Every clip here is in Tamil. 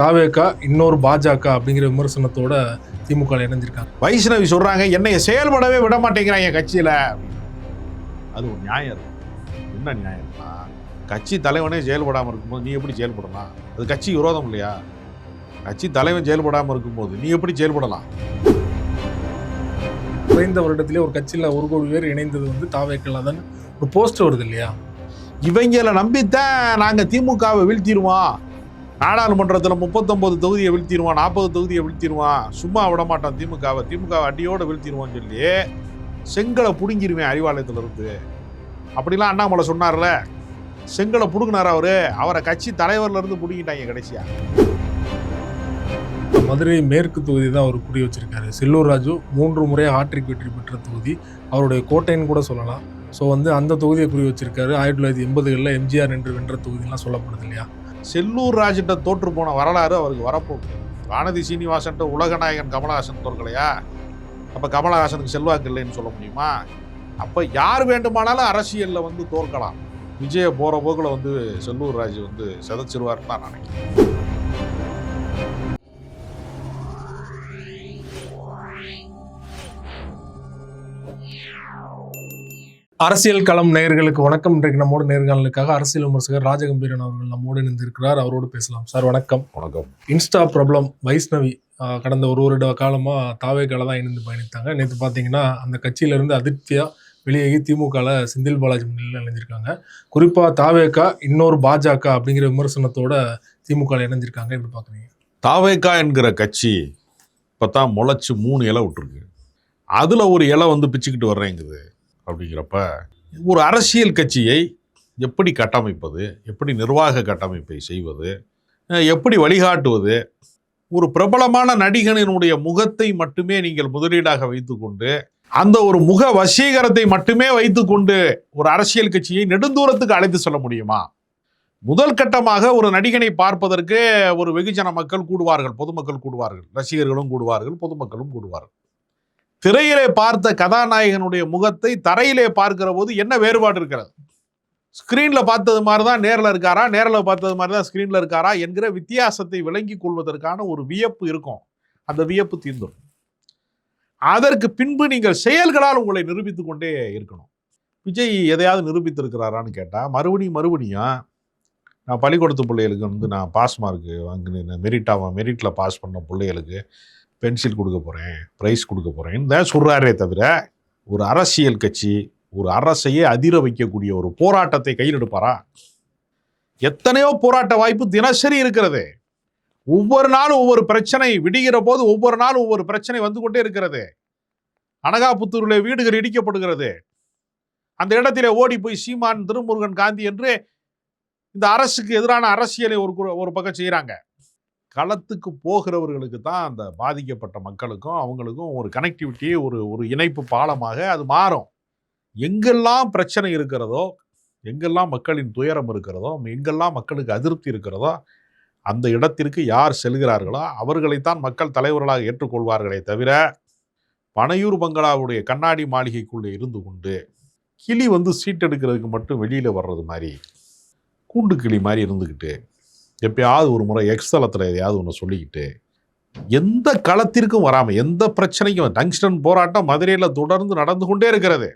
தாவேகா இன்னொரு பாஜக அப்படிங்கிற விமர்சனத்தோட திமுக இணைஞ்சிருக்காங்க. வைஷ்ணவி சொல்றாங்க என்னைய செயல்படவே விட மாட்டேங்கிறாங்க கட்சியில. அது ஒரு நியாயம். என்ன நியாயம்னா, கட்சி தலைவனே செயல்படாமல் இருக்கும்போது நீ எப்படி செயல்படலாம்? அது கட்சி விரோதம் இல்லையா? கட்சி தலைவன் செயல்படாமல் இருக்கும்போது நீ எப்படி செயல்படலாம்? குறைந்த வருடத்திலே ஒரு கட்சியில் 1 கோடி பேர் இணைந்தது வந்து தாவேக்கா தான் ஒரு போஸ்ட் வருது இல்லையா? இவங்களை நம்பித்தான் நாங்கள் திமுகவை வீழ்த்திடுவோம், நாடாளுமன்றத்தில் 39 தொகுதியை வீழ்த்திடுவான், 40 தொகுதியை வீழ்த்திடுவான், சும்மா விட மாட்டான் திமுகவை அடியோடு வீழ்த்திடுவான்னு சொல்லி செங்கலை பிடுங்கிடுவேன் அறிவாலயத்தில் இருந்து அப்படிலாம் அண்ணாமலை சொன்னார்ல. செங்கலை பிடுங்கினார் அவரை கட்சி தலைவர்ல இருந்து பிடுங்கிட்டாங்க கடைசியா. மதுரை மேற்கு தொகுதி தான் அவர் குடி வச்சிருக்காரு. செல்லூர் ராஜு 3 முறை ஹாட்ரிக் வெற்றி பெற்ற தொகுதி, அவருடைய கோட்டைன்னு கூட சொல்லலாம். ஸோ வந்து அந்த தொகுதியை குறி வச்சிருக்காரு. 1980களில் எம்ஜிஆர் என்று வென்ற தொகுதிலாம் சொல்லப்படுது இல்லையா? செல்லூர் ராஜிட்ட தோற்று போன வரலாறு அவருக்கு வரப்போகுது. வானதி சீனிவாசன்ட்ட உலகநாயகன் கமலஹாசன் தோற்கலையா? அப்போ கமலஹாசனுக்கு செல்வாக்கு இல்லைன்னு சொல்ல முடியுமா? அப்போ யார் வேண்டுமானாலும் அரசியலில் வந்து தோற்கலாம். விஜய போகிற போக்கில் வந்து செல்லூர் ராஜு வந்து செதச்சிருவார்னு தான் நினைக்கிறேன். அரசியல் களம் நேயர்களுக்கு வணக்கம். இன்றைக்கு நம்மோட நேர்காணலுக்காக அரசியல் விமர்சகர் ராஜகம்பீரன் அவர்கள் நம்மோடு இணைந்திருக்கிறார். அவரோடு பேசலாம். சார் வணக்கம். வணக்கம். இன்ஸ்டா பிரபலம் வைஷ்ணவி கடந்த ஒரு வருட காலமாக தாவேக்கால தான் இணைந்து பயணித்தாங்க. நேற்று பார்த்தீங்கன்னா அந்த கட்சியிலிருந்து அதிருப்தியாக வெளியேறி திமுகவில் செந்தில் பாலாஜி முன்னிலையில் இணைஞ்சிருக்காங்க. குறிப்பாக தாவேக்கா இன்னொரு பாஜக அப்படிங்கிற விமர்சனத்தோட திமுக இணைஞ்சிருக்காங்க. எப்படி பார்க்குறீங்க? தாவேக்கா என்கிற கட்சி இப்போ தான் முளைச்சி 3 இலை விட்டுருக்கு. அதில் ஒரு இலை வந்து பிச்சுக்கிட்டு வர்றேங்குது. அப்படிங்கிறப்ப ஒரு அரசியல் கட்சியை எப்படி கட்டமைப்பது, எப்படி நிர்வாக கட்டமைப்பை செய்வது, எப்படி வழிகாட்டுவது, ஒரு பிரபலமான நடிகனினுடைய முகத்தை மட்டுமே நீங்கள் முதலீடாக வைத்துக்கொண்டு அந்த ஒரு முக வசீகரத்தை மட்டுமே வைத்துக்கொண்டு ஒரு அரசியல் கட்சியை நெடுந்தூரத்துக்கு அழைத்து செல்ல முடியுமா? முதல் கட்டமாக ஒரு நடிகனை பார்ப்பதற்கு ஒரு வெகுஜன மக்கள் கூடுவார்கள், பொதுமக்கள் கூடுவார்கள், ரசிகர்களும் கூடுவார்கள், பொதுமக்களும் கூடுவார்கள். திரையிலே பார்த்த கதாநாயகனுடைய முகத்தை தரையிலே பார்க்கிற போது என்ன வேறுபாடு இருக்கிறது? ஸ்கிரீன்ல பார்த்தது மாதிரி தான் நேரில் இருக்காரா, நேரில் பார்த்தது மாதிரி தான் ஸ்கிரீன்ல இருக்காரா என்கிற வித்தியாசத்தை விளங்கி கொள்வதற்கான ஒரு வியப்பு இருக்கும். அந்த வியப்பு தீர்ந்துடும். அதற்கு பின்பு நீங்கள் செயல்களால் உங்களை நிரூபித்து கொண்டே இருக்கணும். விஜய் எதையாவது நிரூபித்திருக்கிறாரான்னு கேட்டால் மறுபடியும் நான் பள்ளிக்கூடத்து பிள்ளைகளுக்கு வந்து நான் பாஸ் மார்க்கு வாங்கினேன், மெரிட்டில் பாஸ் பண்ண பிள்ளைகளுக்கு பென்சில் கொடுக்க போகிறேன், ப்ரைஸ் கொடுக்க போகிறேன்னு தான் சொல்கிறாரே தவிர ஒரு அரசியல் கட்சி ஒரு அரசையே அதிர வைக்கக்கூடிய ஒரு போராட்டத்தை கையில் எடுப்பாரா? எத்தனையோ போராட்ட வாய்ப்பு தினசரி இருக்கிறது. ஒவ்வொரு நாளும் ஒவ்வொரு பிரச்சனை, விடுகிற போது ஒவ்வொரு நாளும் ஒவ்வொரு பிரச்சனை வந்து கொண்டே இருக்கிறது. அனகாபுத்தூரில் வீடுகள் இடிக்கப்படுகிறது. அந்த இடத்திலே ஓடி போய் சீமான், திருமுருகன், காந்தி என்று இந்த அரசுக்கு எதிரான அரசியலை ஒரு பக்கம் செய்கிறாங்க. களத்துக்கு போகிறவர்களுக்கு தான் அந்த பாதிக்கப்பட்ட மக்களுக்கும் அவங்களுக்கும் ஒரு கனெக்டிவிட்டி, ஒரு இணைப்பு பாலமாக அது மாறும். எங்கெல்லாம் பிரச்சனை இருக்கிறதோ, எங்கெல்லாம் மக்களின் துயரம் இருக்கிறதோ, எங்கெல்லாம் மக்களுக்கு அதிருப்தி இருக்கிறதோ அந்த இடத்திற்கு யார் செல்கிறார்களோ அவர்களைத்தான் மக்கள் தலைவர்களாக ஏற்றுக்கொள்வார்களே தவிர பனையூர் பங்களாவுடைய கண்ணாடி மாளிகைக்குள்ளே இருந்து கொண்டு கிளி வந்து சீட் எடுக்கிறதுக்கு மட்டும் வெளியில் வர்றது மாதிரி கூண்டு கிளி மாதிரி இருந்துக்கிட்டு எப்பயாவது ஒரு முறை எக்ஸ்தலத்தில் எதையாவது ஒன்று சொல்லிக்கிட்டு எந்த களத்திற்கும் வராமல், எந்த பிரச்சனைக்கும், டங்ஸ்டன் போராட்டம் மதுரையில் தொடர்ந்து நடந்து கொண்டே இருக்கிறது.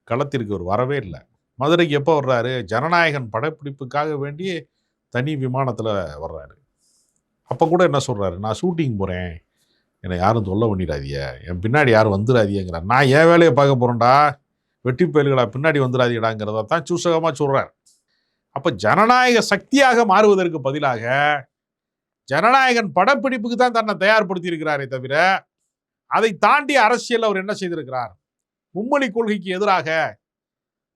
களத்திற்கு ஒரு வரவே இல்லை. மதுரைக்கு எப்போ வர்றாரு? ஜனநாயகன் படப்பிடிப்புக்காக வேண்டி தனி விமானத்தில் வர்றாரு. அப்போ கூட என்ன சொல்கிறாரு? நான் ஷூட்டிங் போகிறேன், என்னை யாரும் தொல்லை பண்ணிடாதீங்க, என் பின்னாடி யாரும் வந்துடாதீங்கிறார். நான் என் வேலையை பார்க்க போகிறேன்டா, வெட்டி பயல்களா பின்னாடி வந்துடாதீடாங்கிறத தான் சூசகமாக சொல்கிறார். அப்போ ஜனநாயக சக்தியாக மாறுவதற்கு பதிலாக ஜனநாயகன் படப்பிடிப்புக்கு தான் தன்னை தயார்படுத்தி இருக்கிறாரே தவிர அதை தாண்டி அரசியல் அவர் என்ன செய்திருக்கிறார்? மும்மொழி கொள்கைக்கு எதிராக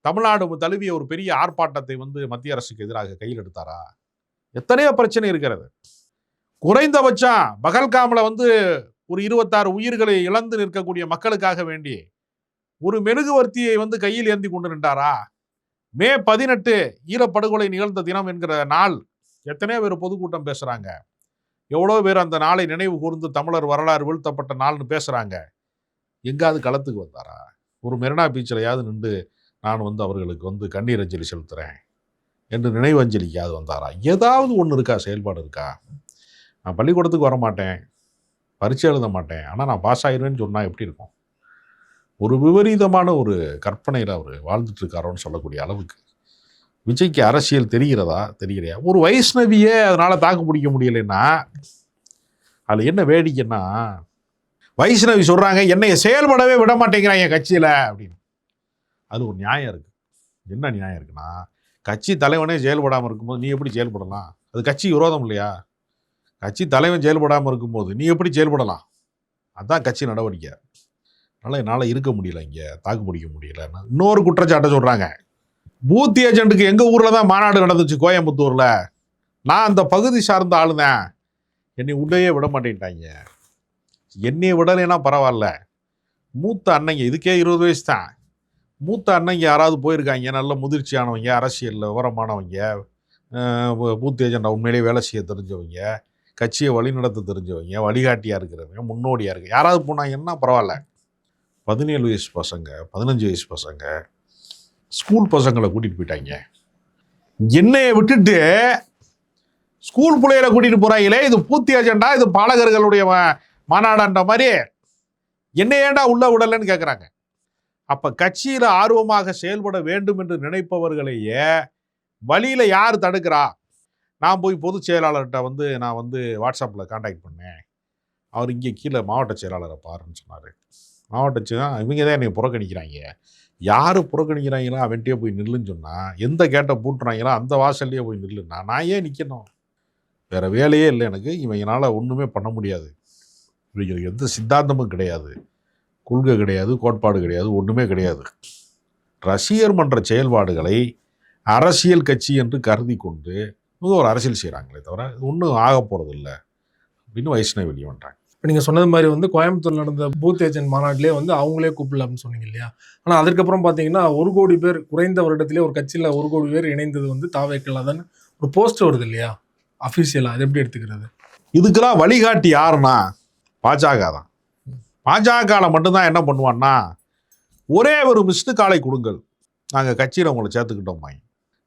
தமிழ்நாடு தழுவிய ஒரு பெரிய ஆர்ப்பாட்டத்தை வந்து மத்திய அரசுக்கு எதிராக கையில் எடுத்தாரா? எத்தனையோ பிரச்சனை இருக்கிறது. குறைந்தபட்சம் பகல்காமில் வந்து ஒரு 26 உயிர்களை இழந்து நிற்கக்கூடிய மக்களுக்காக வேண்டி ஒரு மெழுகுவர்த்தியை வந்து கையில் ஏந்தி கொண்டு நின்றாரா? மே 18 ஈழப்படுகொலை நிகழ்ந்த தினம் என்கிற நாள் எத்தனையோ பேர் பொதுக்கூட்டம் பேசுறாங்க. எவ்வளோ பேர் அந்த நாளை நினைவு கூர்ந்து தமிழர் வரலாறு வீழ்த்தப்பட்ட நாள்னு பேசுறாங்க. எங்காவது களத்துக்கு வந்தாரா? ஒரு மெரினா பீச்சிலையாவது நின்று நான் வந்து அவர்களுக்கு வந்து கண்ணீர் அஞ்சலி செலுத்துறேன் என்று நினைவு அஞ்சலிக்காவது வந்தாரா? ஏதாவது ஒன்று இருக்கா? செயல்பாடு இருக்கா? நான் பள்ளிக்கூடத்துக்கு வர மாட்டேன், பரீட்சை எழுத மாட்டேன், ஆனால் நான் பாஸ் ஆயிடுவேன்னு சொன்னால் எப்படி இருக்கும்? ஒரு விபரீதமான ஒரு கற்பனையில் அவர் வாழ்ந்துட்டு இருக்காரோன்னு சொல்லக்கூடிய அளவுக்கு விஜய்க்கு அரசியல் தெரிகிறதா தெரியலையா? ஒரு வைஷ்ணவியே அதனால் தாக்கு பிடிக்க முடியலைன்னா அதில் என்ன வேடிக்கைன்னா, வைஷ்ணவி சொல்கிறாங்க என்னைய செயல்படவே விட மாட்டேங்கிறாங்க என் கட்சியில் அப்படின்னு. அது ஒரு நியாயம் இருக்குது. என்ன நியாயம் இருக்குன்னா, கட்சி தலைவனே செயல்படாமல் இருக்கும்போது நீ எப்படி செயல்படலாம்? அது கட்சி விரோதம் இல்லையா? கட்சி தலைவன் செயல்படாமல் இருக்கும்போது நீ எப்படி செயல்படலாம்? அதுதான் கட்சி நடவடிக்கை. அதனால் என்னால் இருக்க முடியல, இங்கே தாக்கு பிடிக்க முடியலன்னு இன்னொரு குற்றச்சாட்டை சொல்கிறாங்க. பூத் ஏஜென்ட்டுக்கு எங்கள் ஊரில் தான் மாநாடு நடந்துச்சு, கோயம்புத்தூரில். நான் அந்த பகுதி சார்ந்த ஆளுதான், என்னை உள்ளேயே விட மாட்டேன்ட்டாங்க. என்னையை விடலைன்னா பரவாயில்ல, மூத்த அண்ணங்க, இதுக்கே 20 வயசு தான், மூத்த அண்ணங்க யாராவது போயிருக்காங்க, நல்ல முதிர்ச்சியானவங்க, அரசியலில் விவரமானவங்க, பூத் ஏஜெண்டா உண்மையிலேயே வேலை செய்ய தெரிஞ்சவங்க, கட்சியை வழிநடத்த தெரிஞ்சவங்க, வழிகாட்டியாக இருக்கிறவங்க, முன்னோடியாக இருக்கு, யாராவது போனாங்கன்னா பரவாயில்ல. 17 வயசு பசங்க, 15 வயசு பசங்க, ஸ்கூல் பசங்களை கூட்டிகிட்டு போயிட்டாங்க. என்னையை விட்டுட்டு ஸ்கூல் பிள்ளைகளை கூட்டிகிட்டு போகிறாங்களே, இது பூத்தி ஏஜெண்டா, இது பாலகர்களுடைய மாநாடான்ற மாதிரி என்னை ஏண்டா உள்ள விடலைன்னு கேட்குறாங்க. அப்போ கட்சியில் ஆர்வமாக செயல்பட வேண்டும் என்று நினைப்பவர்களையே வழியில் யார் தடுக்கிறா? நான் போய் பொதுச் செயலாளர்கிட்ட நான் வாட்ஸ்அப்பில் கான்டாக்ட் பண்ணேன், அவர் இங்கே கீழே மாவட்ட செயலாளரை பாருன்னு சொன்னார். மாவட்ட செயலாளர் இவங்க தான் என்னை புறக்கணிக்கிறாங்க. யார் புறக்கணிக்கிறாங்களோ அவன்கிட்டயே போய் நில்லுன்னு சொன்னால், எந்த கேட்டை பூட்டுறாங்களோ அந்த வாசல்லையே போய் நில்லுன்னா நான் ஏன் நிற்கணும்? வேறு வேலையே இல்லை எனக்கு, இவங்களால் ஒன்றுமே பண்ண முடியாது, இவங்களுக்கு எந்த சித்தாந்தமும் கிடையாது, கொள்கை கிடையாது, கோட்பாடு கிடையாது, ஒன்றுமே கிடையாது. ரசிகர் மன்ற செயல்பாடுகளை அரசியல் கட்சி என்று கருதி கொண்டு ஒரு அரசியல் செய்கிறாங்களே தவிர ஒன்றும் ஆக போகிறது இல்லை அப்படின்னு வைஷ்ணவி வெளியே வந்துட்டாங்க. இப்போ நீங்கள் சொன்னது மாதிரி கோயம்புத்தூர் நடந்த பூத் ஏஜென்ட் மாநாட்டிலே அவங்களே கூப்பிடலாம்னு சொன்னீங்க இல்லையா? ஆனால் அதுக்கப்புறம் பார்த்தீங்கன்னா 1 கோடி பேர் குறைந்த வருடத்திலே ஒரு கட்சியில் 1 கோடி பேர் இணைந்தது தாவேக்கலாதான் ஒரு போஸ்ட் வருது இல்லையா அஃபீஷியலாக? அது எப்படி எடுத்துக்கிறது? இதுக்கெல்லாம் வழிகாட்டி யாருன்னா பாஜக தான். பாஜகவில் மட்டும்தான் என்ன பண்ணுவான்னா, ஒரே ஒரு மிஸ்டு காலை கொடுங்கள், நாங்கள் கட்சியில் உங்களை சேர்த்துக்கிட்டோம்.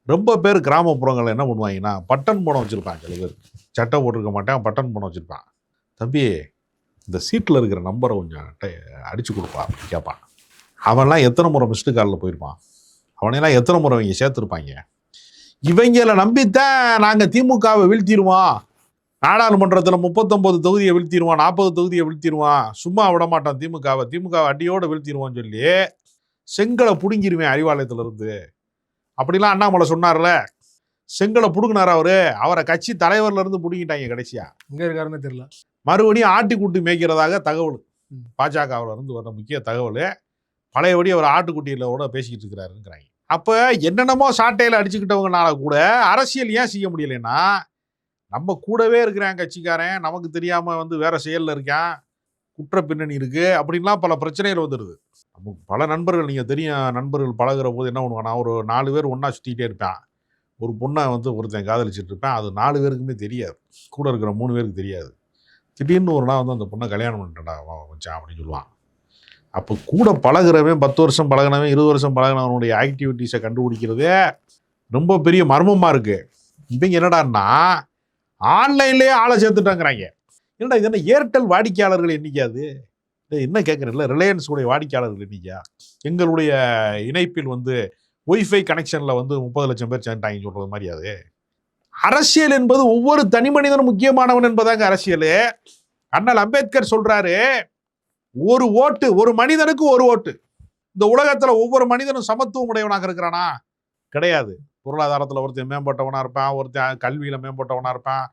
ரொம்ப பேர் கிராமப்புறங்களில் என்ன பண்ணுவாங்கன்னா, பட்டன் போன வச்சுருப்பாங்க. சில பேர் சட்டை போட்டிருக்க மாட்டேன், பட்டன் போன வச்சுருப்பான். தம்பி இந்த சீட்டில் இருக்கிற நம்பரை கொஞ்சம் அடித்து கொடுப்பா அப்படின்னு கேட்பான். அவன்லாம் எத்தனை முறை மிஸ்டு காலில் போயிருப்பான், அவனையெல்லாம் எத்தனை முறை இவங்க சேர்த்துருப்பாங்க. இவங்களை நம்பித்தான் நாங்கள் திமுகவை வீழ்த்திடுவோம், நாடாளுமன்றத்தில் 39 தொகுதியை வீழ்த்திடுவான், 40 தொகுதியை வீழ்த்திடுவான், சும்மா விட மாட்டான் திமுகவை அடியோடு வீழ்த்திடுவான்னு சொல்லி செங்கலை பிடுங்கிடுவேன் அறிவாலயத்திலிருந்து அப்படிலாம் அண்ணாமலை சொன்னார்ல. செங்கலை பிடுங்கினார் அவரை கட்சி தலைவர்லேருந்து பிடுங்கிட்டாங்க. கடைசியா எங்கே இருக்காருன்னு தெரியல. மறுபடியும் ஆட்டுக்குட்டி மேய்க்கிறதாக தகவல், பாஜகவில் இருந்து வர முக்கிய தகவல். பழையபடி அவர் ஆட்டுக்குட்டியிலோட பேசிக்கிட்டு இருக்கிறாருங்கிறாங்க. அப்போ என்னென்னமோ சாட்டையில் அடிச்சுக்கிட்டவங்கனால கூட அரசியல் ஏன் செய்ய முடியலைன்னா, நம்ம கூடவே இருக்கிறான் கட்சிக்காரன், நமக்கு தெரியாமல் வேற செயலில் இருக்கான், குற்ற பின்னணி இருக்குது அப்படின்லாம் பல பிரச்சனைகள் வந்துடுது. நமக்கு பல நண்பர்கள், நீங்கள் தெரியும், நண்பர்கள் பழகிற போது என்ன பண்ணுவான், நான் ஒரு 4 பேர் ஒன்றா சுற்றிக்கிட்டே இருப்பேன். ஒரு பொண்ணை ஒருத்தன் காதலிச்சுட்டு இருப்பேன், அது 4 பேருக்குமே தெரியாது, கூட இருக்கிற 3 பேருக்கு தெரியாது. திடீர்னு ஒரு நாள் அந்த பொண்ணை கல்யாணம் பண்ணிட்டேன்டா வச்சான் அப்படின்னு சொல்லுவான். அப்போ கூட பழகிறவன், 10 வருஷம் பழகினவன், 20 வருஷம் பழகினவனுடைய ஆக்டிவிட்டீஸை கண்டுபிடிக்கிறதே ரொம்ப பெரிய மர்மமாக இருக்குது. இவங்க என்னடான்னா ஆன்லைன்லேயே ஆளை சேர்த்துட்டாங்கிறாங்க. என்னடா இது என்ன ஏர்டெல் வாடிக்கையாளர்கள் எண்ணிக்காது என்ன கேட்குறேன்ல, ரிலையன்ஸ் உடைய வாடிக்கையாளர்கள் எண்ணிக்கா, எங்களுடைய இணைப்பில் ஒய்ஃபை கனெக்ஷனில் 30 லட்சம் பேர் சேர்ந்துட்டாங்க சொல்கிறது மாதிரி. அது அரசியல் என்பது ஒவ்வொரு தனி மனிதனும் முக்கியமானவன் என்பதாங்க அரசியல். அண்ணல் அம்பேத்கர் சொல்றாரு, ஒரு ஓட்டு, ஒரு மனிதனுக்கு ஒரு ஓட்டு. இந்த உலகத்துல ஒவ்வொரு மனிதனும் சமத்துவம் உடையவனாக இருக்கிறானா? கிடையாது. பொருளாதாரத்தில் ஒருத்தன் மேம்பட்டவனா இருப்பான், ஒருத்தன் கல்வியில மேம்பட்டவனா இருப்பான்,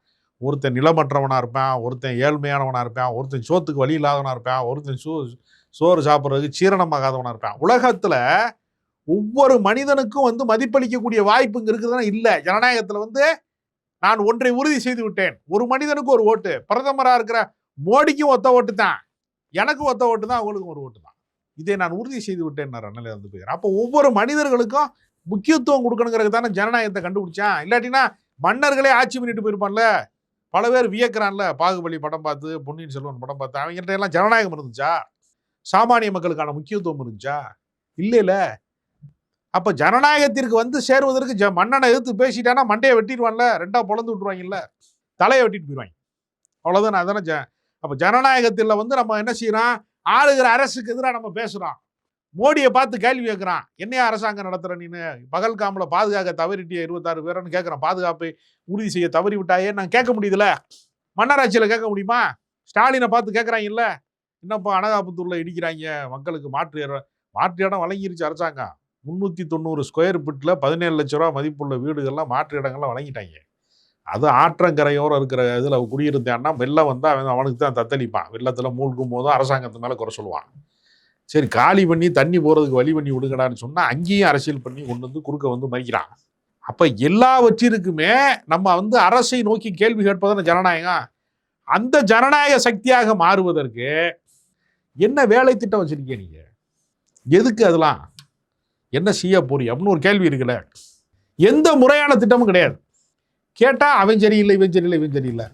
ஒருத்தன் நிலமற்றவனா இருப்பான், ஒருத்தன் ஏழ்மையானவனா இருப்பான், ஒருத்தன் சோத்துக்கு வழி இல்லாதவனா இருப்பான், ஒருத்தன் சோறு சாப்பிட்றதுக்கு சீரணமாகாதவனா இருப்பான். உலகத்துல ஒவ்வொரு மனிதனுக்கும் மதிப்பளிக்கக்கூடிய வாய்ப்பு இங்க இருக்குதுன்னா இல்ல. ஜனநாயகத்துல நான் ஒன்றை உறுதி செய்து விட்டேன், ஒரு மனிதனுக்கு ஒரு ஓட்டு. பிரதமரா இருக்கிற மோடிக்கும் ஒத்த ஓட்டு தான், எனக்கும் ஒத்த ஓட்டு தான், அவங்களுக்கும் ஒரு ஓட்டு தான். இதை நான் உறுதி செய்து விட்டேன் அண்ணல். அப்போ ஒவ்வொரு மனிதர்களுக்கும் முக்கியத்துவம் கொடுக்கணுங்கிறது தானே ஜனநாயகத்தை கண்டுபிடிச்சான். இல்லாட்டினா மன்னர்களே ஆட்சி பண்ணிட்டு போயிருப்பான்ல. பல பேர் வியக்கிறான்ல, பாகுபலி படம் பார்த்து, பொன்னியின் செல்வன் படம் பார்த்து, அவங்ககிட்ட எல்லாம் ஜனநாயகம் இருந்துச்சா? சாமானிய மக்களுக்கான முக்கியத்துவம் இருந்துச்சா? இல்லைல்ல. அப்ப ஜனநாயகத்திற்கு சேருவதற்கு மன்னனை எதிர்த்து பேசிட்டானா மண்டையை வெட்டிடுவான்ல, 2ஆ பொளந்து விட்டுருவாங்கல்ல, தலையை வெட்டிட்டு போயிடுவாங்க. அவ்வளோதான். அதானே அப்போ ஜனநாயகத்தில் வந்து நம்ம என்ன செய்யறோம், ஆளுகிற அரசுக்கு எதிராக நம்ம பேசுகிறோம். மோடியை பார்த்து கேள்வி கேட்குறான், என்னையா அரசாங்கம் நடத்துகிற நீனு, பகல்காமில் பாதுகாக்க தவறிட்டிய 26 பேரன்னு கேட்குறான். பாதுகாப்பை உறுதி செய்ய தவறி விட்டாயே நான் கேட்க முடியுதுல, மன்னராட்சியில் கேட்க முடியுமா? ஸ்டாலினை பார்த்து கேட்குறாங்க இல்லை, என்னப்பா அனகாபுத்தூரில் இடிக்கிறாங்க, மக்களுக்கு மாற்று இடம் வழங்கிருச்சு அரசாங்கம். 390 ஸ்கொயர் ஃபீட்டில் 17 லட்ச ரூபா மதிப்புள்ள வீடுகள்லாம் மாற்று இடங்கள்லாம் வழங்கிட்டாங்க. அது ஆற்றங்கரையோரம் இருக்கிற இதில் குடியிருந்தான்னா வெள்ளம் வந்தால் அவனுக்கு தான் தத்தளிப்பான். வெள்ளத்தில் மூழ்கும் போதும் அரசாங்கத்து மேலே குறை சொல்லுவான். சரி, காலி பண்ணி தண்ணி போகிறதுக்கு வழி பண்ணி விடுங்கடான்னு சொன்னால் அங்கேயும் அரசியல் பண்ணி கொண்டு வந்து குறுக்க வந்து மறிக்கிறான். அப்போ எல்லாவற்றிற்குமே நம்ம வந்து அரசை நோக்கி கேள்வி கேட்பதான ஜனநாயகம். அந்த ஜனநாயக சக்தியாக மாறுவதற்கு என்ன வேலை திட்டம் வச்சிருக்கீங்க நீங்க? எதுக்கு அதெல்லாம் என்ன செய்ய போறீங்க அப்படின்னு ஒரு கேள்வி இருக்குல்ல. எந்த முறையான திட்டமும் கிடையாது. கேட்டா அவன் சரியில்லை, இவன் சரியில்லை, இவன் சரியில்லை.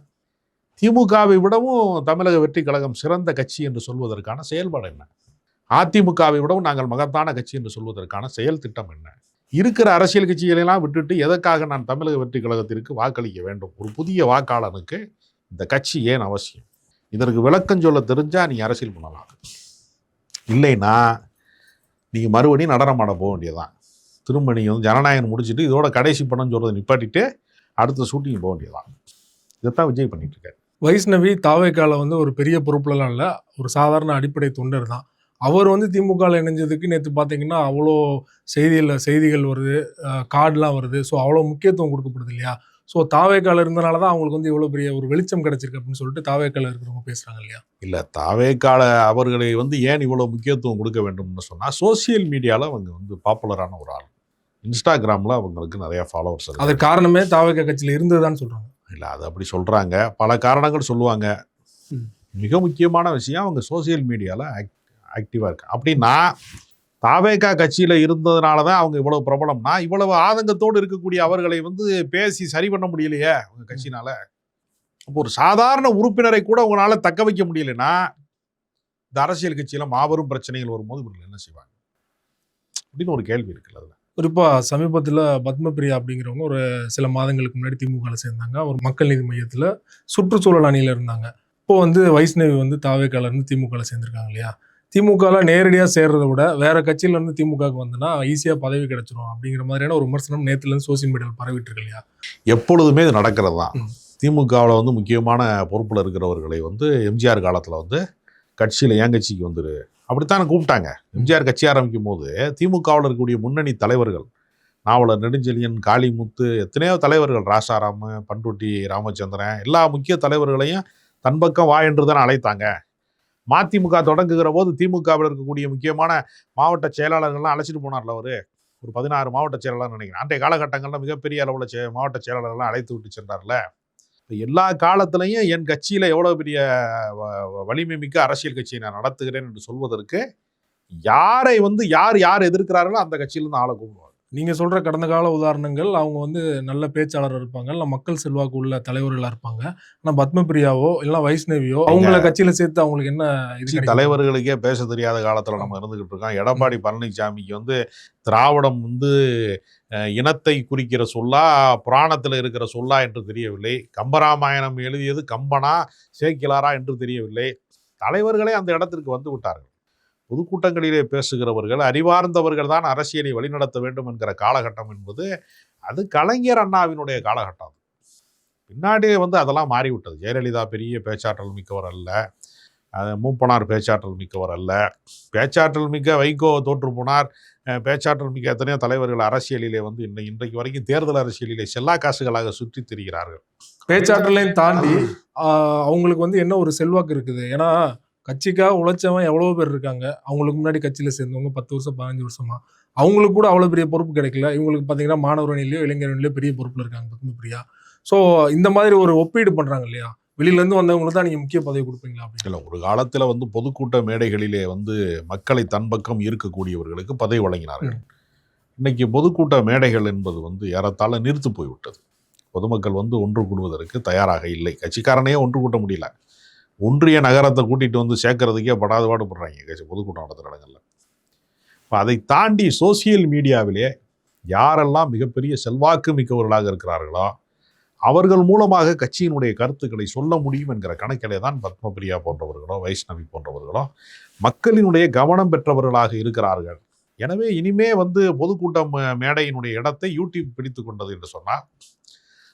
திமுகவை விடவும் தமிழக வெற்றி கழகம் சிறந்த கட்சி என்று சொல்வதற்கான செயல்பாடு என்ன? அதிமுகவை விடவும் நாங்கள் மகத்தான கட்சி என்று சொல்வதற்கான செயல் திட்டம் என்ன? இருக்கிற அரசியல் கட்சிகளெல்லாம் விட்டுட்டு எதற்காக நான் தமிழக வெற்றி கழகத்திற்கு வாக்களிக்க வேண்டும்? ஒரு புதிய வாக்காளனுக்கு இந்த கட்சி ஏன் அவசியம்? இதற்கு விளக்கம் சொல்ல தெரிஞ்சா நீங்க அரசியல் பண்ணலாம். இல்லைன்னா நீங்க மறுபடியும் நடனமாட போக வேண்டியதுதான். திரும்ப நீங்க வந்து ஜனநாயகம் முடிச்சுட்டு இதோட கடைசி படம் சொல்றதை நிப்பாட்டிட்டு அடுத்த ஷூட்டிங் போக வேண்டியதுதான். இதைத்தான் விஜய் பண்ணிட்டு இருக்காரு. வைஷ்ணவி தாவேக்கால வந்து ஒரு பெரிய பொறுப்புலாம் இல்லை, ஒரு சாதாரண அடிப்படை தொண்டர் தான். அவர் வந்து திமுகவில் இணைஞ்சதுக்கு நேற்று பார்த்தீங்கன்னா அவ்வளோ செய்திகள் வருது, கார்டுலாம் வருது. ஸோ அவ்வளோ முக்கியத்துவம் கொடுக்கப்படுது இல்லையா? ஸோ தாவேக்கால இருந்தனால தான் அவங்களுக்கு வந்து இவ்வளோ பெரிய ஒரு வெளிச்சம் கிடைச்சிருக்கு அப்படின்னு சொல்லிட்டு தாவேக்கால இருக்கிறவங்க பேசுகிறாங்க இல்லையா? இல்லை, தாவேக்கால அவர்களை வந்து ஏன் இவ்வளோ முக்கியத்துவம் கொடுக்க வேண்டும்னு சொன்னால், சோசியல் மீடியாவில் அவங்க வந்து பாப்புலரான ஒரு ஆள். இன்ஸ்டாகிராமில் அவங்களுக்கு நிறைய ஃபாலோவர்ஸ் இருக்கு. அதற்கு காரணமே தாவேக்கா கட்சியில் இருந்ததுதான் சொல்கிறாங்க. இல்லை, அது அப்படி சொல்கிறாங்க, பல காரணங்கள் சொல்லுவாங்க. மிக முக்கியமான விஷயம் அவங்க சோசியல் மீடியாவில் ஆக்டிவாக இருக்கு. அப்படின்னா தாவேக்கா கட்சியில் இருந்ததுனால தான் அவங்க இவ்வளவு பிரபலம்னா, இவ்வளவு ஆதங்கத்தோடு இருக்கக்கூடிய அவர்களை வந்து பேசி சரி பண்ண முடியலையே அவங்க கட்சினால. அப்போ ஒரு சாதாரண உறுப்பினரை கூட உங்களால தக்க வைக்க முடியலைன்னா, இந்த அரசியல் கட்சியில மாபெரும் பிரச்சனைகள் வரும்போது இவர்கள் என்ன செய்வாங்க அப்படின்னு ஒரு கேள்வி இருக்குல்ல. அதுல குறிப்பாக சமீபத்தில் பத்மபிரியா அப்படிங்கிறவங்க ஒரு சில மாதங்களுக்கு முன்னாடி திமுகவில் சேர்ந்தாங்க. ஒரு மக்கள் நீதி மையத்தில் சுற்றுச்சூழல் அணியில் இருந்தாங்க. இப்போ வந்து வைஷ்ணவி வந்து தாவேக்கால இருந்து திமுகவில் சேர்ந்துருக்காங்க இல்லையா? திமுகவில் நேரடியாக சேர்றதை விட வேற கட்சியிலேருந்து திமுகவுக்கு வந்துன்னா ஈஸியாக பதவி கிடைச்சிரும் அப்படிங்கிற மாதிரியான ஒரு விமர்சனம் நேற்றுலேருந்து சோசியல் மீடியாவில் பரவிட்டு இருக்கு இல்லையா? எப்பொழுதுமே இது நடக்கிறது தான். திமுகவில் வந்து முக்கியமான பொறுப்பில் இருக்கிறவர்களை வந்து எம்ஜிஆர் காலத்தில் வந்து கட்சியில் ஏன் கட்சிக்கு வந்துரு அப்படித்தான் கூப்பிட்டாங்க. எம்ஜிஆர் கட்சி ஆரம்பிக்கும் போது திமுகவில் இருக்கக்கூடிய முன்னணி தலைவர்கள், நாவலர் நெடுஞ்செழியன், காளிமுத்து, எத்தனையோ தலைவர்கள், ராசாராம், பண்ருட்டி ராமச்சந்திரன், எல்லா முக்கிய தலைவர்களையும் தன் பக்கம் வா என்று தான் அழைத்தாங்க. மதிமுக தொடங்குகிற போது திமுகவில் இருக்கக்கூடிய முக்கியமான மாவட்ட செயலாளர்கள்லாம் அழைச்சிட்டு போனார்ல. அவர் ஒரு 16 மாவட்ட செயலாளர் நினைக்கிறேன். அன்றைய காலகட்டங்களில் மிகப்பெரிய அளவில் மாவட்ட செயலாளர்கள்லாம் அழைத்து விட்டு சென்றார்ல. எல்லா காலத்திலையும் என் கட்சியில் எவ்வளோ பெரிய வலிமை மிக்க அரசியல் கட்சியை நான் நடத்துகிறேன் என்று சொல்வதற்கு யாரை வந்து யார் எதிர்க்கிறார்களோ அந்த கட்சியிலேருந்து ஆளை கூப்பிடுவாங்க. நீங்கள் சொல்கிற கடந்த கால உதாரணங்கள், அவங்க வந்து நல்ல பேச்சாளர் இருப்பாங்க, இல்லை மக்கள் செல்வாக்கு உள்ள தலைவர்களாக இருப்பாங்க. ஆனால் பத்மபிரியாவோ இல்லை வைஷ்ணவியோ அவங்கள கட்சியில் சேர்த்து அவங்களுக்கு என்ன இது? தலைவர்களுக்கே பேச தெரியாத காலத்தில் நம்ம இருந்துகிட்டு இருக்கோம். எடப்பாடி பழனிசாமிக்கு வந்து திராவிடம் வந்து இனத்தை குறிக்கிற சொல்லா, புராணத்தில் இருக்கிற சொல்லா என்று தெரியவில்லை. கம்பராமாயணம் எழுதியது கம்பனா சேக்கிலாரா என்று தெரியவில்லை. தலைவர்களே அந்த இடத்திற்கு வந்து விட்டார்கள். பொதுக்கூட்டங்களிலே பேசுகிறவர்கள், அறிவார்ந்தவர்கள் தான் அரசியலை வழிநடத்த வேண்டும் என்கிற காலகட்டம் என்பது அது கலைஞர் அண்ணாவினுடைய காலகட்டம். பின்னாடி வந்து அதெல்லாம் மாறிவிட்டது. ஜெயலலிதா பெரிய பேச்சாற்றல் மிக்கவர் அல்ல, மூப்பனார் பேச்சாற்றல் மிக்கவர் அல்ல. பேச்சாற்றல் மிக்க வைகோ தோற்று போனார். பேச்சாற்றல் மிக்க எத்தனையோ தலைவர்கள் அரசியலிலே வந்து இன்றைக்கு வரைக்கும் தேர்தல் அரசியலிலே செல்லா காசுகளாக சுற்றி திரிகிறார்கள். பேச்சாற்றலையும் தாண்டி அவங்களுக்கு வந்து என்ன ஒரு செல்வாக்கு இருக்குது. ஏன்னா கட்சிக்காக உழைச்சவன் எவ்வளோ பேர் இருக்காங்க. அவங்களுக்கு முன்னாடி கட்சியில் சேர்ந்தவங்க 10 வருஷம் 15 வருஷமா அவங்களுக்கு கூட அவ்வளோ பெரிய பொறுப்பு கிடைக்கல. இவங்களுக்கு பார்த்தீங்கன்னா மாணவர் அணிலையோ இளைஞர் அணிலையோ பெரிய பொறுப்பில் இருக்காங்க பத்மபிரியா. ஸோ இந்த மாதிரி ஒரு ஒப்பீடு பண்ணுறாங்க இல்லையா? வெளியிலேருந்து வந்தவங்களுக்கு தான் நீங்கள் முக்கிய பதவி கொடுப்பீங்களா அப்படின்னு? இல்லை, ஒரு காலத்தில் வந்து பொதுக்கூட்ட மேடைகளிலே வந்து மக்களை தன் பக்கம் ஈர்க்கக்கூடியவர்களுக்கு பதவி வழங்கினார்கள். இன்னைக்கு பொதுக்கூட்ட மேடைகள் என்பது வந்து ஏறத்தாழ நிறுத்து போய்விட்டது. பொதுமக்கள் வந்து ஒன்று கூடுவதற்கு தயாராக இல்லை. கட்சிக்காரனையே ஒன்று கூட்ட முடியல. ஒன்றிய நகரத்தை கூட்டிகிட்டு வந்து சேர்க்கறதுக்கே படாத பாடுபடுறாங்க கட்சி பொதுக்கூட்டம் நடத்துகிற இடங்களில். இப்போ அதை தாண்டி சோசியல் மீடியாவிலே யாரெல்லாம் மிகப்பெரிய செல்வாக்கு மிக்கவர்களாக இருக்கிறார்களோ அவர்கள் மூலமாக கட்சியினுடைய கருத்துக்களை சொல்ல முடியும் என்கிற கணக்கிலே தான் பத்மபிரியா போன்றவர்களோ வைஷ்ணவி போன்றவர்களோ மக்களினுடைய கவனம் பெற்றவர்களாக இருக்கிறார்கள். எனவே இனிமே பொதுக்கூட்டம் மேடையினுடைய இடத்தை யூடியூப் பிடித்து கொண்டது என்று சொன்னால்,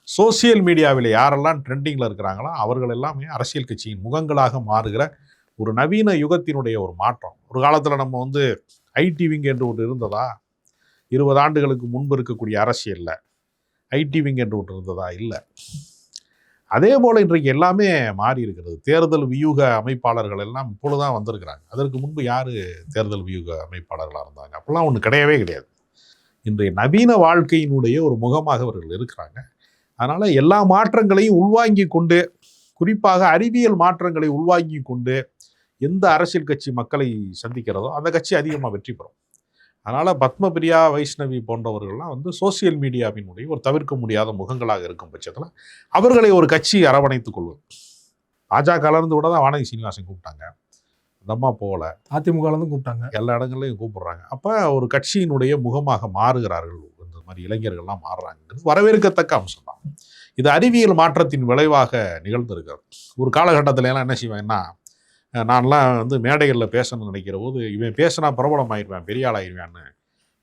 சோசியல் மீடியாவில் யாரெல்லாம் ட்ரெண்டிங்கில் இருக்கிறாங்களோ அவர்கள் எல்லாமே அரசியல் கட்சியின் முகங்களாக மாறுகிற ஒரு நவீன யுகத்தினுடைய ஒரு மாற்றம். ஒரு காலத்தில் நம்ம ஐடி விங் என்று ஒன்று இருந்ததா? 20 ஆண்டுகளுக்கு முன்பு இருக்கக்கூடிய அரசியலில் ஐடி விங் என்று ஒன்று இருந்ததா? இல்லை. அதே போல் இன்றைக்கு எல்லாமே மாறி இருக்கிறது. தேர்தல் வியூக அமைப்பாளர்கள் எல்லாம் இப்பொழுதுதான் வந்திருக்கிறாங்க. அதற்கு முன்பு யார் தேர்தல் வியூக அமைப்பாளர்களாக இருந்தாங்க? அப்போல்லாம் ஒன்று கிடையவே கிடையாது. இன்றைய நவீன வாழ்க்கையினுடைய ஒரு முகமாக அவர்கள் இருக்கிறாங்க. அதனால் எல்லா மாற்றங்களையும் உள்வாங்கி கொண்டு, குறிப்பாக அறிவியல் மாற்றங்களை உள்வாங்கி கொண்டு எந்த அரசியல் கட்சி மக்களை சந்திக்கிறதோ அந்த கட்சி அதிகமாக வெற்றி பெறும். அதனால் பத்மபிரியா வைஷ்ணவி போன்றவர்கள்லாம் சோசியல் மீடியாவினுடைய ஒரு தவிர்க்க முடியாத முகங்களாக இருக்கும் பட்சத்தில் அவர்களை ஒரு கட்சி அரவணைத்துக் கொள்வது. பாஜகலேருந்து கூட தான் வானதி சீனிவாசன் கூப்பிட்டாங்க, அந்த அம்மா போகல. அதிமுகலேருந்து கூப்பிட்டாங்க, எல்லா இடங்கள்லையும் கூப்பிடுறாங்க. அப்போ ஒரு கட்சியினுடைய முகமாக மாறுகிறார்கள். இந்த மாதிரி இளைஞர்கள்லாம் மாறுறாங்கிறது வரவேற்கத்தக்க அம்சம் தான். இது அறிவியல் மாற்றத்தின் விளைவாக நிகழ்ந்திருக்கிறது. ஒரு காலகட்டத்தில் எல்லாம் என்ன செய்வேன்னா, நான்லாம் மேடைகளில் பேசணும்னு நினைக்கிற போது, இவன் பேசினா பிரபலம் ஆயிடுவேன், பெரிய ஆளாயிருவேன்னு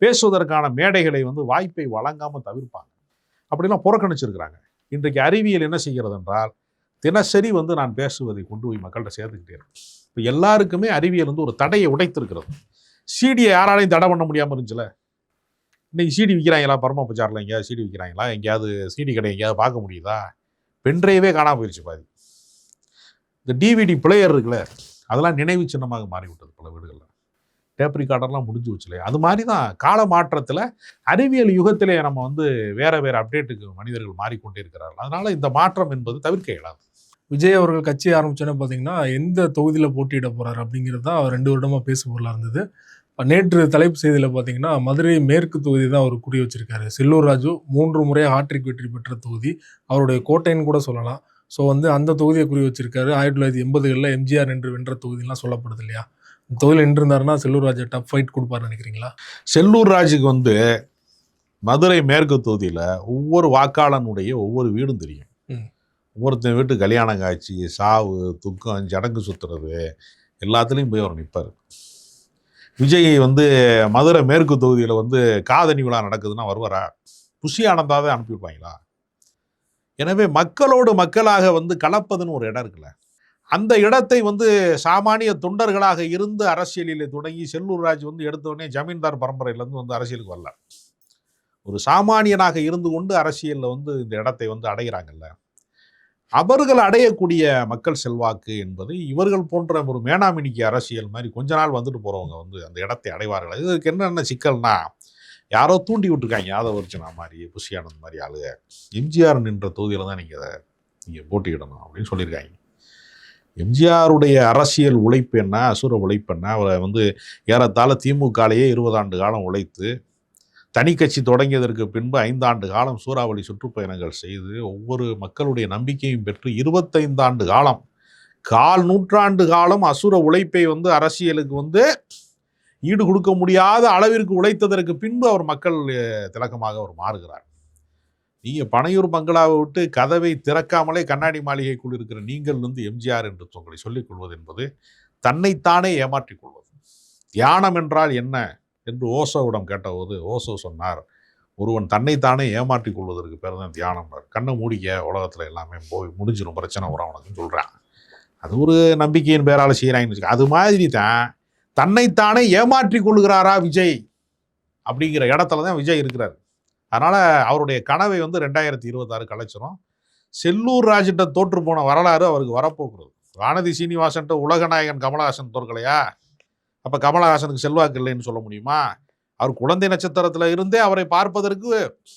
பேசுவதற்கான மேடைகளை வாய்ப்பை வழங்காமல் தவிர்ப்பாங்க. அப்படிலாம் புறக்கணிச்சிருக்கிறாங்க. இன்றைக்கு அறிவியல் என்ன செய்கிறது என்றால், தினசரி நான் பேசுவதை கொண்டு போய் மக்கள்கிட்ட சேர்த்துக்கிட்டே இருக்கேன். இப்போ எல்லாருக்குமே அறிவியல் ஒரு தடையை உடைத்திருக்கிறது. சிடியை யாராலையும் தடை பண்ண முடியாமல் இருந்துச்சுல. இன்னைக்கு சிடி விற்கிறாங்களா? பரம பஜாரில் எங்கேயாவது சிடி விற்கிறாங்களா? எங்கேயாவது சிடி கடை எங்கேயாவது பார்க்க முடியுதா? பென்ட்ரைவே காணாமல் போயிடுச்சு பாதி. இந்த டிவிடி பிளேயர் இருக்குல்ல, அதெல்லாம் நினைவு சின்னமாக மாறிவிட்டது பல வீடுகளில். டேப் ரிகார்டர்லாம் முடிஞ்சு வச்சுல. அது மாதிரி தான் கால மாற்றத்தில் அறிவியல் யுகத்திலே நம்ம வேறு வேறு அப்டேட்டுக்கு மனிதர்கள் மாறிக்கொண்டே இருக்கிறார்கள். அதனால் இந்த மாற்றம் என்பது தவிர்க்க இயலாது. விஜய் அவர்கள் கட்சி ஆரம்பிச்சோன்னே பார்த்தீங்கன்னா எந்த தொகுதியில் போட்டியிட போகிறார் அப்படிங்கிறது தான் அவர் 2 வருடமாக பேசு பொருளாக இருந்தது. நேற்று தலைப்பு செய்தியில் பார்த்தீங்கன்னா மதுரை மேற்கு தொகுதி தான் அவர் குறி வச்சிருக்காரு. செல்லூர் ராஜு 3 முறையாக ஹாட்ரிக் வெற்றி பெற்ற தொகுதி, அவருடைய கோட்டைன்னு கூட சொல்லலாம். ஸோ அந்த தொகுதியை குறி வச்சிருக்காரு. 1980களில் எம்ஜிஆர் என்று வென்ற தொகுதியெலாம் சொல்லப்படுது இல்லையா? இந்த தொகுதியில் நின்றுருந்தாருன்னா செல்லூர் ராஜை டஃப் ஃபைட் கொடுப்பாருன்னு நினைக்கிறீங்களா? செல்லூர் ராஜுக்கு மதுரை மேற்கு தொகுதியில் ஒவ்வொரு வாக்காளனுடைய ஒவ்வொரு வீடும் தெரியும். ஒவ்வொருத்தன் வீட்டு கல்யாணம் காட்சி, சாவு, துக்கம், ஜடங்கு சுற்றுறது எல்லாத்துலேயும் போய் அவர் நிற்பார். விஜய் மதுரை மேற்கு தொகுதியில் காதணி விழா நடக்குதுன்னா வருவாரா? புஷி ஆனந்தாவே அனுப்பிவிடுவாங்களா? எனவே மக்களோடு மக்களாக கலப்பதுன்னு ஒரு இடம் இருக்குல்ல, அந்த இடத்தை சாமானிய தொண்டர்களாக இருந்து அரசியலில் தொடங்கி செல்லூர் ராஜ் எடுத்தோடனே ஜமீன்தார் பரம்பரையிலேருந்து அரசியலுக்கு வரல. ஒரு சாமானியனாக இருந்து கொண்டு அரசியலில் இந்த இடத்தை அடைகிறாங்கல்ல, அவர்கள் அடையக்கூடிய மக்கள் செல்வாக்கு என்பது இவர்கள் போன்ற ஒரு மேனாமினிக்கு அரசியல் மாதிரி கொஞ்ச நாள் வந்துட்டு போகிறவங்க அந்த இடத்தை அடைவார்கள். இதுக்கு என்னென்ன சிக்கல்னா, யாரோ தூண்டி விட்டுருக்காங்க, யாதவ அர்ச்சனா மாதிரி, புஷி ஆனந்த் மாதிரி ஆளுங்க, எம்ஜிஆர் நின்ற தொகுதியில் தான் நீங்கள் போட்டியிடணும் அப்படின்னு சொல்லியிருக்காங்க. எம்ஜிஆருடைய அரசியல் உழைப்பு என்ன, அசுர உழைப்பு என்ன? அவரை ஏறத்தாழ திமுகலேயே 20 ஆண்டு காலம் உழைத்து, தனி கட்சி தொடங்கியதற்கு பின்பு 5 ஆண்டு காலம் சூறாவளி சுற்றுப்பயணங்கள் செய்து ஒவ்வொரு மக்களுடைய நம்பிக்கையும் பெற்று 25 ஆண்டு காலம், 1/4 நூற்றாண்டு காலம் அசுர உழைப்பை அரசியலுக்கு ஈடு கொடுக்க முடியாத அளவிற்கு உழைத்ததற்கு பின்பு அவர் மக்கள் திலக்கமாக அவர் மாறுகிறார். நீங்கள் பனையூர் பங்களாவை விட்டு கதவை திறக்காமலே கண்ணாடி மாளிகைக்குள் இருக்கிற நீங்கள் எம்ஜிஆர் என்று உங்களை சொல்லிக் கொள்வது என்பது தன்னைத்தானே ஏமாற்றிக் கொள்வது. தியானம் என்றால் என்ன என்று ஓசோவிடம் கேட்டபோது ஓசோ சொன்னார், ஒருவன் தன்னைத்தானே ஏமாற்றிக் கொள்வதற்கு பேர் தான் தியானம். கண்ணை மூடிக்க, உலகத்தில் எல்லாமே போய் முடிஞ்சிடும், பிரச்சனை வரும் அவனுக்குன்னு சொல்கிறான். அது ஒரு நம்பிக்கையின் பேரால் செய்கிறாங்கன்னு. அது மாதிரி தான் தன்னைத்தானே ஏமாற்றிக் கொள்கிறாரா விஜய் அப்படிங்கிற இடத்துல தான் விஜய் இருக்கிறார். அதனால் அவருடைய கனவை 2026 கலைச்சிரும். செல்லூர் ராஜிட்ட தோற்று போன வரலாறு அவருக்கு வரப்போகிறது. வானதி சீனிவாசன்ட்ட உலகநாயகன் கமலஹாசன் தோற்கலையா? அப்போ கமலஹாசனுக்கு செல்வாக்கு இல்லைன்னு சொல்ல முடியுமா? அவர் குழந்தை நட்சத்திரத்தில் இருந்தே அவரை பார்ப்பதற்கு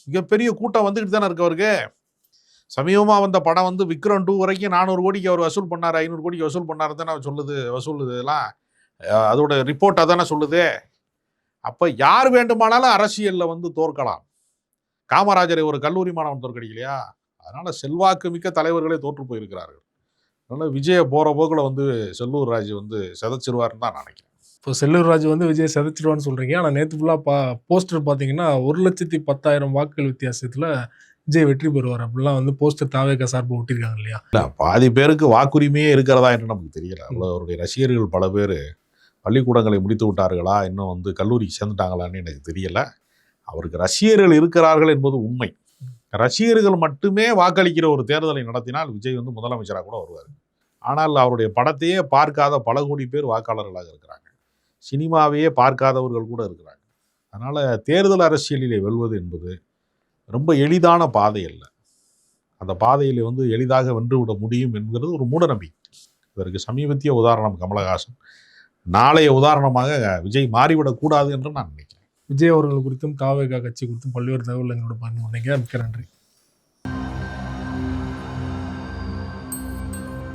மிகப்பெரிய கூட்டம் வந்துக்கிட்டு தானே இருக்கு. அவருக்கு சமீபமாக வந்த படம் விக்ரம் 2 வரைக்கும் 400 கோடிக்கு அவர் வசூல் பண்ணார், 500 கோடிக்கு வசூல் பண்ணார் தானே சொல்லுது. வசூல் இதெல்லாம் அதோட ரிப்போர்ட்டாக தானே சொல்லுது. அப்போ யார் வேண்டுமானாலும் அரசியலில் தோற்கலாம். காமராஜரை ஒரு கல்லூரி மாணவன் தோற்கடிக்கலையா? அதனால் செல்வாக்கு மிக்க தலைவர்களே தோற்று போயிருக்கிறார்கள். அதனால் விஜயை போகிற போக்கில் செல்லூர் ராஜ் செதைச்சிருவாருன்னு தான் நினைக்கிறேன். இப்போ செல்லூர் ராஜ் விஜய் செதைச்சிருவான்னு சொல்கிறீங்க. ஆனால் நேற்று ஃபுல்லாக போஸ்டர் பார்த்தீங்கன்னா 1,10,000 வாக்குகள் வித்தியாசத்தில் விஜய் வெற்றி பெறுவார் அப்படிலாம் வந்து போஸ்டர் தாவேக சார்பு ஒட்டியிருக்காங்க இல்லையா? இல்லை, பாதி பேருக்கு வாக்குரிமையே இருக்கிறதா என்று நமக்கு தெரியல. அவ்வளோ அவருடைய ரசிகர்கள் பல பேர் பள்ளிக்கூடங்களை முடித்து விட்டார்களா, இன்னும் வந்து கல்லூரிக்கு சேர்ந்துட்டாங்களான்னு எனக்கு தெரியல. அவருக்கு ரசிகர்கள் இருக்கிறார்கள் என்பது உண்மை. ரசிகர்கள் மட்டுமே வாக்களிக்கிற ஒரு தேர்தலை நடத்தினால் விஜய் வந்து முதலமைச்சராக கூட வருவார். ஆனால் அவருடைய படத்தையே பார்க்காத பல கோடி பேர் வாக்காளர்களாக இருக்கிறாங்க. சினிமாவையே பார்க்காதவர்கள் கூட இருக்கிறாங்க. அதனால் தேர்தல் அரசியலிலே வெல்வது என்பது ரொம்ப எளிதான பாதை அல்ல. அந்த பாதையில் வந்து எளிதாக வென்றுவிட முடியும் என்கிறது ஒரு மூடநம்பிக்கை. இதற்கு சமீபத்திய உதாரணம் கமலஹாசன். நாளைய உதாரணமாக விஜய் மாறிவிடக்கூடாது என்று நான் நினைக்கிறேன். விஜய் அவர்கள் குறித்தும் தாவேக கட்சி குறித்தும் பல்வேறு தகவல் எங்களோட பகிர்ந்து கொண்டீங்க. மிக்க நன்றி.